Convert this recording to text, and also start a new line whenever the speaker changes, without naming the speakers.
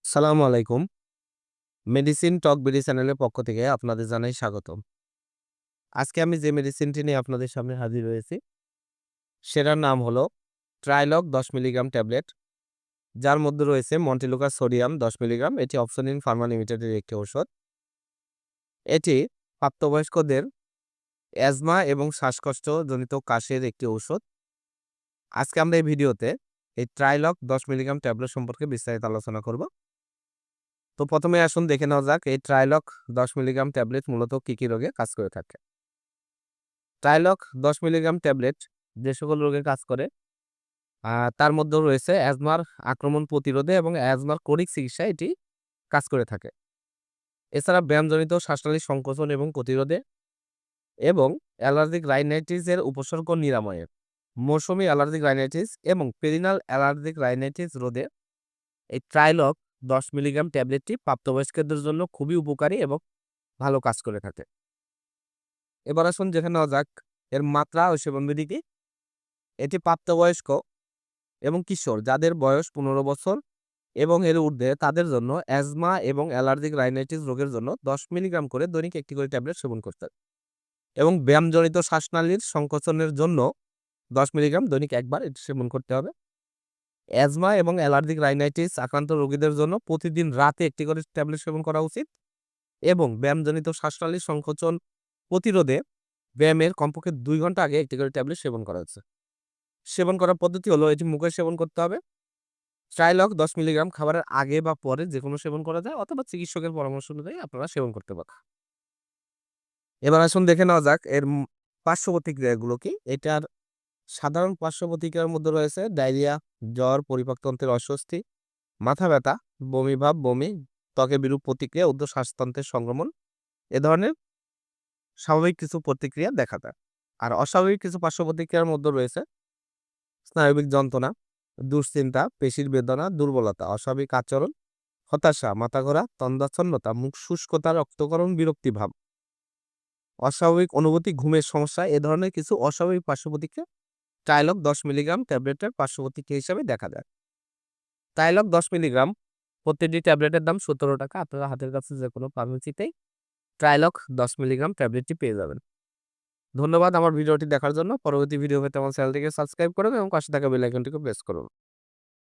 সালামু আলাইকুম। মেডিসিন টক বিডি চ্যানেলের পক্ষ থেকে আপনাদের জানাই স্বাগতম। আজকে আমি যে মেডিসিনটি নিয়ে আপনাদের সামনে হাজির হয়েছি, সেটার নাম হলো ট্রাইলক ১০ মিলিগ্রাম ট্যাবলেট, যার মধ্যে রয়েছে মন্টেলুকাস সোডিয়াম ১০ মিলিগ্রাম। এটি অপসনিন ফার্মা লিমিটেডের একটি ঔষধ। এটি প্রাপ্তবয়স্কদের অ্যাজমা এবং শ্বাসকষ্টজনিত কাশির একটি ঔষধ। আজকে আমরা এই ভিডিওতে এই ট্রাইলক ১০ মিলিগ্রাম ট্যাবলেট সম্পর্কে বিস্তারিত আলোচনা করব। তো প্রথমে আসুন দেখে নেওয়া যাক এই ট্রাইলক ১০ মিলিগ্রাম ট্যাবলেট মূলত কি রোগে কাজ করে থাকে। ট্রাইলক ১০ মিলিগ্রাম ট্যাবলেট যে সকল রোগে কাজ করে তার মধ্যে রয়েছে অ্যাজমার আক্রমণ প্রতিরোধে এবং অ্যাজমার ক্রনিক চিকিৎসায় এটি কাজ করে থাকে। এছাড়া ব্যায়ামজনিত শ্বাসনালীর সংকোচন এবং প্রতিরোধে এবং অ্যালার্জিক রাইনাইটিসের উপসর্গ নিরাময়ে, মৌসুমী অ্যালার্জিক রাইনাইটিস এবং পেরিনাল অ্যালার্জিক রাইনাইটিস রোধে এই ট্রাইলক ১০ মিলিগ্রাম ট্যাবলেটটি প্রাপ্তবয়স্কদের জন্য খুবই উপকারী এবং ভালো কাজ করে থাকে। এবার আসুন দেখে নেওয়া যাক এর মাত্রা ও সেবনবিধি কি। এটি প্রাপ্তবয়স্ক এবং কিশোর যাদের বয়স ১৫ বছর এবং এর ঊর্ধ্বে তাদের জন্য অ্যাজমা এবং অ্যালার্জিক রাইনাইটিস রোগের জন্য ১০ মিলিগ্রাম করে দৈনিক একটি করে ট্যাবলেট সেবন করতে হবে এবং ব্যায়ামজনিত শ্বাসনালীর সংকোচনের জন্য ১০ মিলিগ্রাম দৈনিক একবার এটি সেবন করতে হবে। অ্যাজমা এবং অ্যালার্জিক রাইনাইটিস আক্রান্ত রোগীদের জন্য প্রতিদিন রাতে একটি করে ট্যাবলেট সেবন করা উচিত এবং ব্যায়ামজনিত শ্বাসনালীর সংকোচন প্রতিরোধে ব্যায়ামের কমপক্ষে ২ ঘন্টা আগে একটি করে ট্যাবলেট সেবন করা হচ্ছে। সেবন করার পদ্ধতি হলো এটি মুখে সেবন করতে হবে। ট্রাইলক ১০ মিলিগ্রাম খাবারের আগে বা পরে যেকোনো সেবন করা যায় অথবা চিকিৎসকের পরামর্শ অনুযায়ী আপনারা সেবন করতে পারেন। এবার আসুন দেখে নেওয়া যাক এর পার্শ্ব প্রতিক্রিয়াগুলো কি। এটার সাধারণ পার্শ্ব প্রতিক্রিয়ার মধ্যে রয়েছে ডায়রিয়া, জ্বর, পরিপাকতন্ত্রের অস্বস্তি, মাথা ব্যথা, বমি ভাব, বমি, ত্বকে বিরূপ প্রতিক্রিয়া, শ্বাসতন্ত্রের সংক্রমণ। এ ধরনের স্বাভাবিক কিছু প্রতিক্রিয়া দেখা যায়। আর অস্বাভাবিক কিছু পার্শ্ব প্রতিক্রিয়ার মধ্যে রয়েছে স্নায়বিক যন্ত্রণা, দুশ্চিন্তা, পেশির বেদনা, দুর্বলতা, অস্বাভাবিক আচরণ, হতাশা, মাথা ঘোরা, তন্দ্রাচ্ছন্নতা, মুখ শুষ্কতা, রক্তক্ষরণ, বিরক্তি ভাব, অস্বাভাবিক অনুভূতি, ঘুমের সমস্যা। এ ধরনের কিছু অস্বাভাবিক পার্শ্ব প্রতিক্রিয়া ট্রাইলক ১০ মিলিগ্রাম ট্যাবলেটের পার্শ্ব প্রতিক্রিয়া হিসেবে দেখা যায়। ট্রাইলক ১০ মিলিগ্রাম প্রতিটি ট্যাবলেটের দাম ৳১৭। আপনারা হাতের কাছে যেকোনো ফার্মেসিতেই ট্রাইলক ১০ মিলিগ্রাম ট্যাবলেটটি পেয়ে যাবেন। ধন্যবাদ আমার ভিডিওটি দেখার জন্য। পরবর্তী ভিডিও পেতে আমার চ্যানেলটিকে সাবস্ক্রাইব করুন এবং পাশে থাকা বেল আইকনটিকে প্রেস করুন।